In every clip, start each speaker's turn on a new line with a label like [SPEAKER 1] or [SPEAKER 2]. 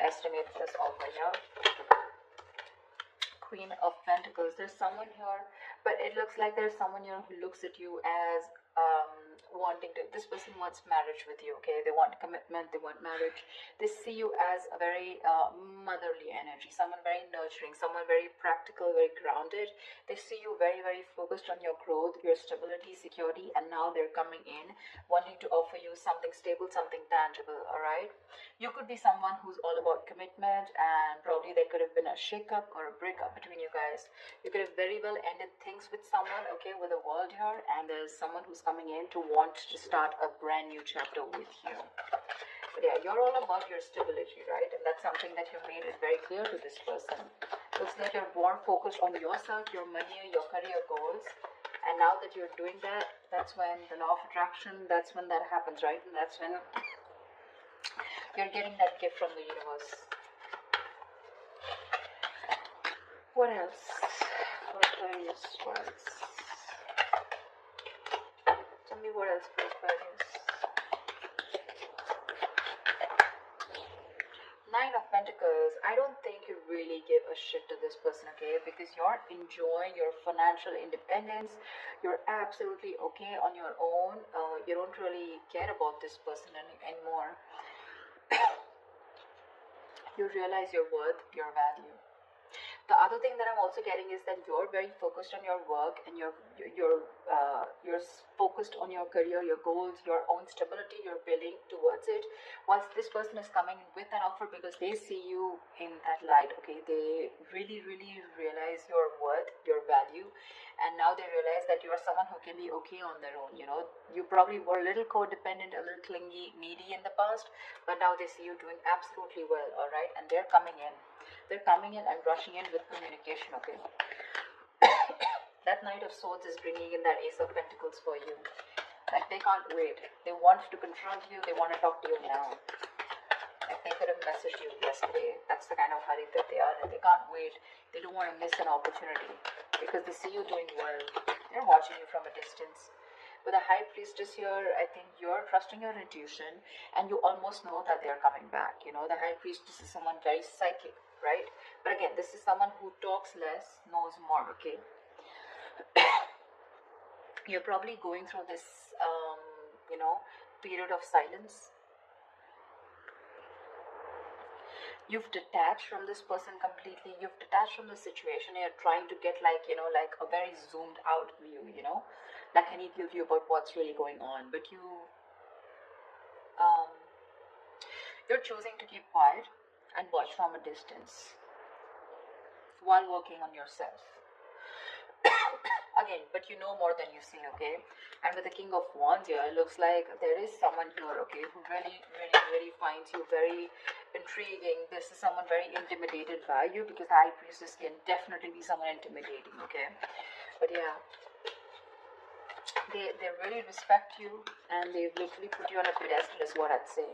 [SPEAKER 1] underestimate this offer here. Queen of Pentacles. There's someone here, but it looks like there's someone here who looks at you as wanting to, this person wants marriage with you, okay? They want commitment, they want marriage. They see you as a very motherly energy, someone very nurturing, someone very practical, very grounded. They see you very, very focused on your growth, your stability, security, and now they're coming in wanting to offer you something stable, something tangible, all right? You could be someone who's all about commitment, and probably there could have been a shakeup or a breakup between you guys. You could have very well ended things with someone, okay, with the world here, and there's someone who's coming in to want to start a brand new chapter with you. But yeah, you're all about your stability, right? And that's something that you made it very clear to this person. Looks like you're more focused on yourself, your money, your career goals. And now that you're doing that, that's when the law of attraction, that's when that happens, right? And that's when you're getting that gift from the universe. What else? For Aquarius, what else? Tell me what else for Aquarius. Nine of Pentacles. I don't think you really give a shit to this person, okay? Because you're enjoying your financial independence. You're absolutely okay on your own. You don't really care about this person anymore. You realize your worth, your value. The other thing that I'm also getting is that you're very focused on your work, and you're focused on your career, your goals, your own stability. You're building towards it. Whilst this person is coming with an offer because they see you in that light. Okay, they really, really realize your worth, your value, and now they realize that you are someone who can be okay on their own. You know, you probably were a little codependent, a little clingy, needy in the past, but now they see you doing absolutely well. All right, and they're coming in. They're coming in and rushing in with communication, okay? That Knight of Swords is bringing in that Ace of Pentacles for you. Like, they can't wait. They want to confront you. They want to talk to you now. Like, they could have messaged you yesterday. That's the kind of hurry that they are. And they can't wait. They don't want to miss an opportunity because they see you doing well. They're watching you from a distance. With a High Priestess here, I think you're trusting your intuition, and you almost know that they're coming back. You know, the High Priestess is someone very psychic, right? But again, this is someone who talks less, knows more, okay? You're probably going through this, you know, period of silence. You've detached from this person completely. You've detached from the situation. You're trying to get, like, you know, like a very zoomed out view, you know, like I need to view about what's really going on. But you're choosing to keep quiet and watch from a distance while working on yourself. Again, but you know more than you see, okay? And with the King of Wands here, it looks like there is someone here, okay, who really, really, really finds you very intriguing. This is someone very intimidated by you, because the High Priestess can definitely be someone intimidating, okay? But yeah, they really respect you, and they've literally put you on a pedestal, is what I'd say.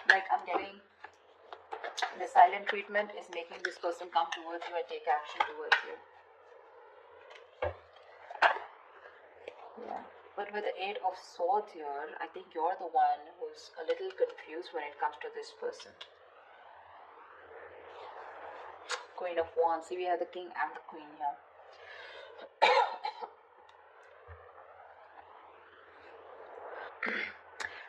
[SPEAKER 1] Like, I'm getting the silent treatment is making this person come towards you and take action towards you. Yeah. But with the Eight of Swords here, I think you're the one who's a little confused when it comes to this person. Queen of Wands. See, we have the King and the Queen here.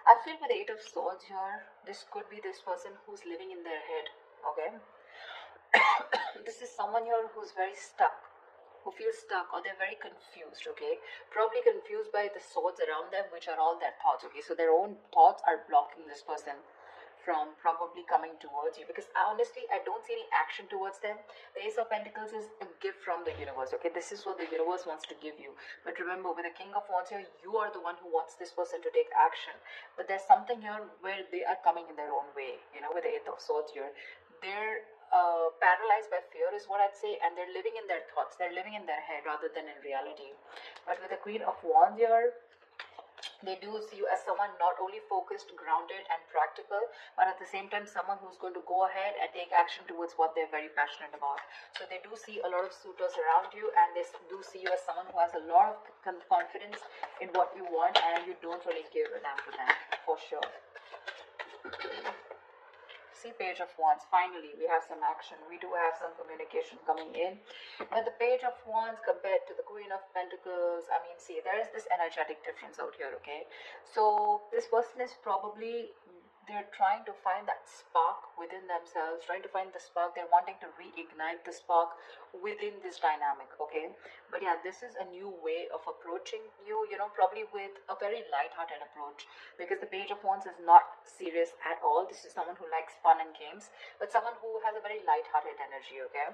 [SPEAKER 1] I feel with the Eight of Swords here, this could be this person who's living in their head, okay? This is someone here who's very stuck, who feels stuck, or they're very confused, okay? Probably confused by the swords around them, which are all their thoughts, okay? So their own thoughts are blocking this person from probably coming towards you, because honestly, I don't see any action towards them. The Ace of Pentacles is a gift from the universe, okay? This is what the universe wants to give you. But remember, with the King of Wands here, you are the one who wants this person to take action. But there's something here where they are coming in their own way, you know, with the Eight of Swords here. They're paralyzed by fear, is what I'd say, and they're living in their thoughts. They're living in their head rather than in reality. But with the Queen of Wands here, They do see you as someone not only focused, grounded, and practical, but at the same time someone who's going to go ahead and take action towards what they're very passionate about. So they do see a lot of suitors around you, and they do see you as someone who has a lot of confidence in what you want, and you don't really give a damn to them, for sure. See, Page of Wands. Finally, we have some action. We do have some communication coming in. But the Page of Wands compared to the Queen of Pentacles, I mean, see, there is this energetic difference out here, okay? So this person is probably, they're trying to find that spark within themselves, trying to find the spark. They're wanting to reignite the spark within this dynamic, okay? But yeah, this is a new way of approaching you, you know, probably with a very light-hearted approach, because the Page of Wands is not serious at all. This is someone who likes fun and games, but someone who has a very light-hearted energy, okay?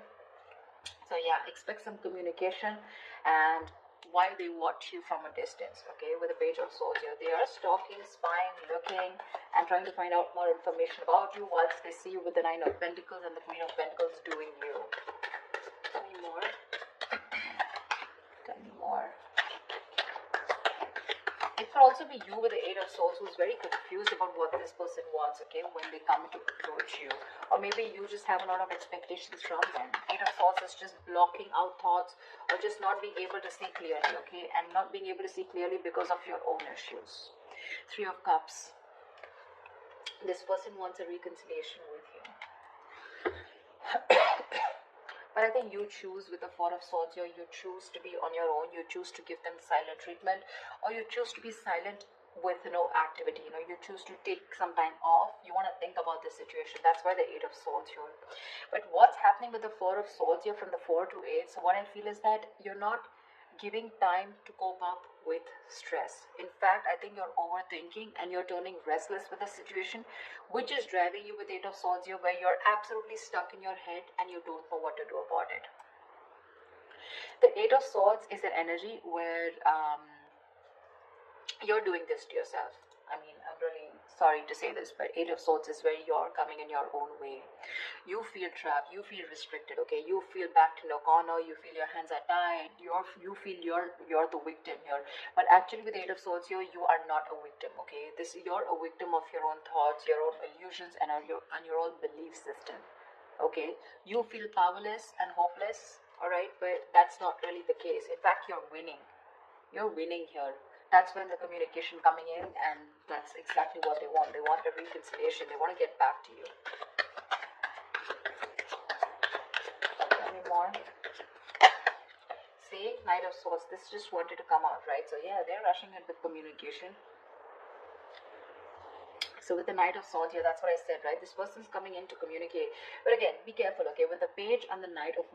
[SPEAKER 1] So yeah, expect some communication, and while they watch you from a distance, okay, with the Page of Swords here, they are stalking, spying, looking, and trying to find out more information about you, whilst they see you with the Nine of Pentacles and the Queen of Pentacles doing you. Tell me more. Tell me more. It could also be you with the Eight of Swords who's very confused about what this person wants, okay, when they come to approach you. Or maybe you just have a lot of expectations from them. Eight of Swords is just blocking out thoughts, or just not being able to see clearly, okay, and not being able to see clearly because of your own issues. Three of Cups. This person wants a reconciliation with you. But I think you choose with the Four of Swords here, you choose to be on your own, you choose to give them silent treatment, or you choose to be silent with no activity, you know, you choose to take some time off, you want to think about the situation. That's why the Eight of Swords here. But what's happening with the Four of Swords here from the 4 to 8, so what I feel is that you're not giving time to cope up with stress. In fact, I think you're overthinking and you're turning restless with the situation, which is driving you with Eight of Swords here, where you're absolutely stuck in your head and you don't know what to do about it. The Eight of Swords is an energy where you're doing this to yourself. I mean, I'm really sorry to say this, but Eight of Swords is where you're coming in your own way. You feel trapped, you feel restricted, okay? You feel backed in a corner, you feel your hands are tied, you feel you're the victim here. But actually with Eight of Swords here, you are not a victim, okay? You're a victim of your own thoughts, your own illusions, and your own belief system, okay? You feel powerless and hopeless, alright? But that's not really the case. In fact, you're winning. You're winning here. That's when the communication coming in, and that's exactly what they want. They want a reconciliation. They want to get back to you. Tell me more. See, Knight of Swords. This just wanted to come out, right? So yeah, they're rushing in with communication. So with the Knight of Swords here, that's what I said, right? This person's coming in to communicate. But again, be careful, okay? With the Page and the Knight of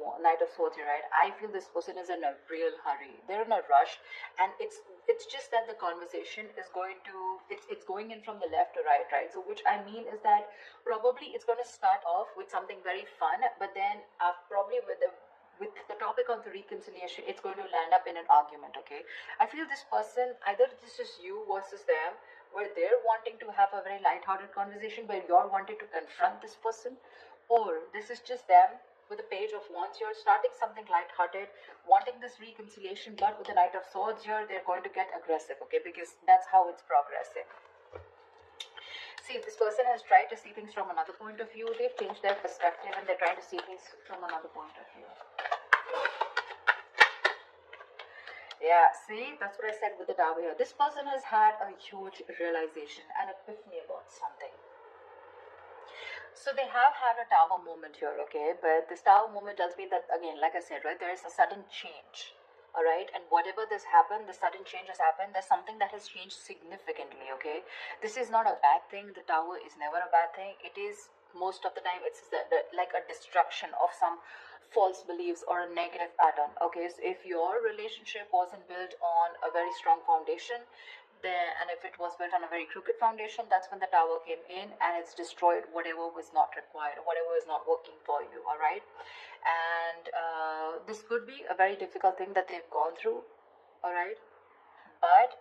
[SPEAKER 1] Swords here, right? I feel this person is in a real hurry. They're in a rush, and it's just that the conversation is going to, it's going in from the left to right, right? So which I mean is that probably it's going to start off with something very fun, but then probably with the topic of the reconciliation, it's going to land up in an argument, okay? I feel this person, either this is you versus them, where they're wanting to have a very light-hearted conversation, where you're wanting to confront this person, or this is just them with the Page of Wands. You're starting something light-hearted, wanting this reconciliation, but with the Knight of Swords here, they're going to get aggressive, okay, because that's how it's progressing. See, if this person has tried to see things from another point of view, they've changed their perspective and they're trying to see things from another point of view. Yeah, see, that's what I said with the Tower here. This person has had a huge realization, an epiphany about something. So they have had a Tower moment here, okay? But this Tower moment tells me that, again, like I said, right, there is a sudden change, all right? And whatever this happened, the sudden change has happened, there's something that has changed significantly, okay? This is not a bad thing. The Tower is never a bad thing. It is, most of the time, it's like a destruction of some false beliefs or a negative pattern, okay? So if your relationship wasn't built on a very strong foundation, then, and if it was built on a very crooked foundation, that's when the Tower came in and it's destroyed whatever was not required, whatever is not working for you, all right? And this could be a very difficult thing that they've gone through, all right? But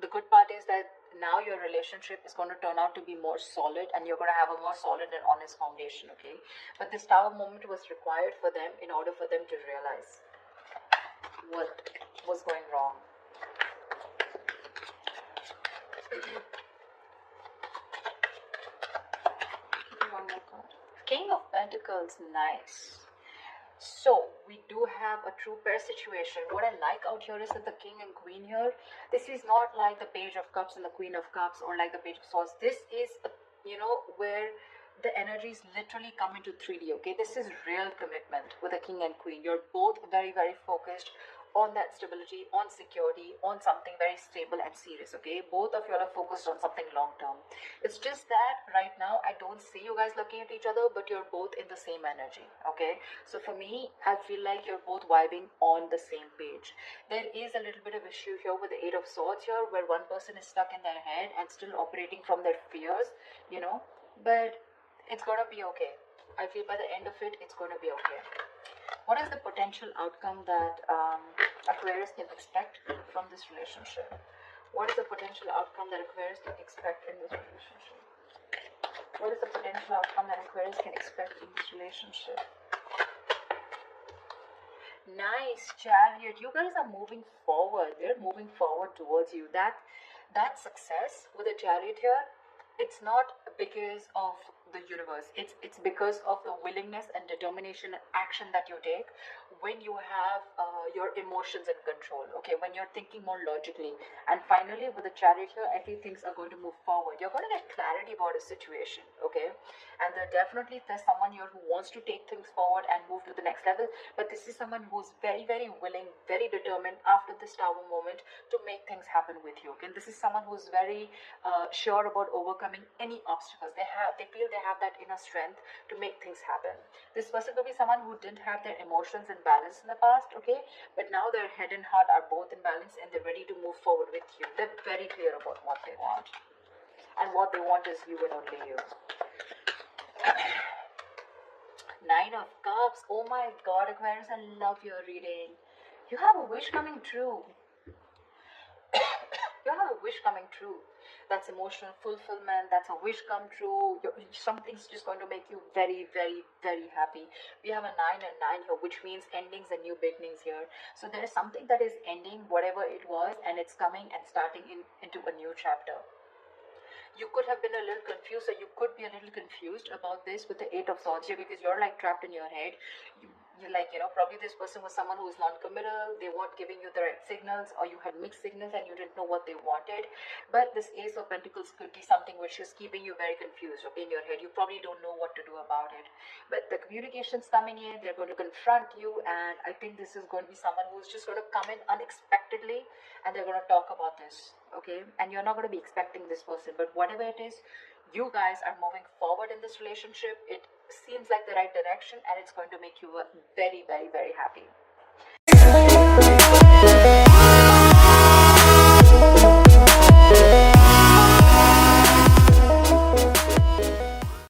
[SPEAKER 1] the good part is that now your relationship is going to turn out to be more solid, and you're going to have a more solid and honest foundation, okay? But this Tower moment was required for them in order for them to realize what was going wrong. One more card. King of Pentacles, nice. So we do have a true pair situation. What I like out here is that the king and queen here, this is not like the page of cups and the queen of cups, or like the page of swords. This is where the energies literally come into 3D. Okay, this is real commitment with a king and queen. You're both very, very focused on that stability, on security, on something very stable and serious. Okay, both of you are focused on something long term. It's just that right now I don't see you guys looking at each other, but you're both in the same energy. Okay, so for me, I feel like you're both vibing on the same page. There is a little bit of issue here with the Eight of Swords here, where one person is stuck in their head and still operating from their fears, but it's gonna be okay. I feel by the end of it, it's gonna be okay. What is the potential outcome that Aquarius can expect from this relationship? What is the potential outcome that Aquarius can expect in this relationship? What is the potential outcome that Aquarius can expect in this relationship? Nice, Chariot. You guys are moving forward. They're moving forward towards you. That success with the Chariot here, it's not because of the universe. It's because of the willingness and determination and action that you take when you have your emotions in control. Okay, when you're thinking more logically. And finally, with the Chariot here, I feel things are going to move forward. You're going to get clarity about a situation. Okay, and there's someone here who wants to take things forward and move to the next level. But this is someone who's very, very willing, very determined after this Tower moment to make things happen with you. Okay, and this is someone who's very sure about overcoming any obstacles. They feel they have that inner strength to make things happen. This person could be someone who didn't have their emotions in balance in the past, okay, but now their head and heart are both in balance and they're ready to move forward with you. They're very clear about what they want, and what they want is you and only you. Nine of Cups. Oh my God, Aquarius, I love your reading. You have a wish coming true. You have a wish coming true. That's emotional fulfillment. That's a wish come true. Something's just going to make you very, very, very happy. We have a 9 and 9 here, which means endings and new beginnings here. So there is something that is ending, whatever it was, and it's coming and starting into a new chapter. You could have been a little confused, or you could be a little confused about this with the Eight of Swords here, because you're like trapped in your head. You're like, probably this person was someone who was non-committal. They weren't giving you the right signals, or you had mixed signals and you didn't know what they wanted. But this Ace of Pentacles could be something which is keeping you very confused, okay, in your head. You probably don't know what to do about it. But the communication's coming in, they're going to confront you, and I think this is going to be someone who's just going to come in unexpectedly, and they're going to talk about this, okay? And you're not going to be expecting this person, but whatever it is, you guys are moving forward in this relationship. It seems like the right direction, and it's going to make you very, very, very happy.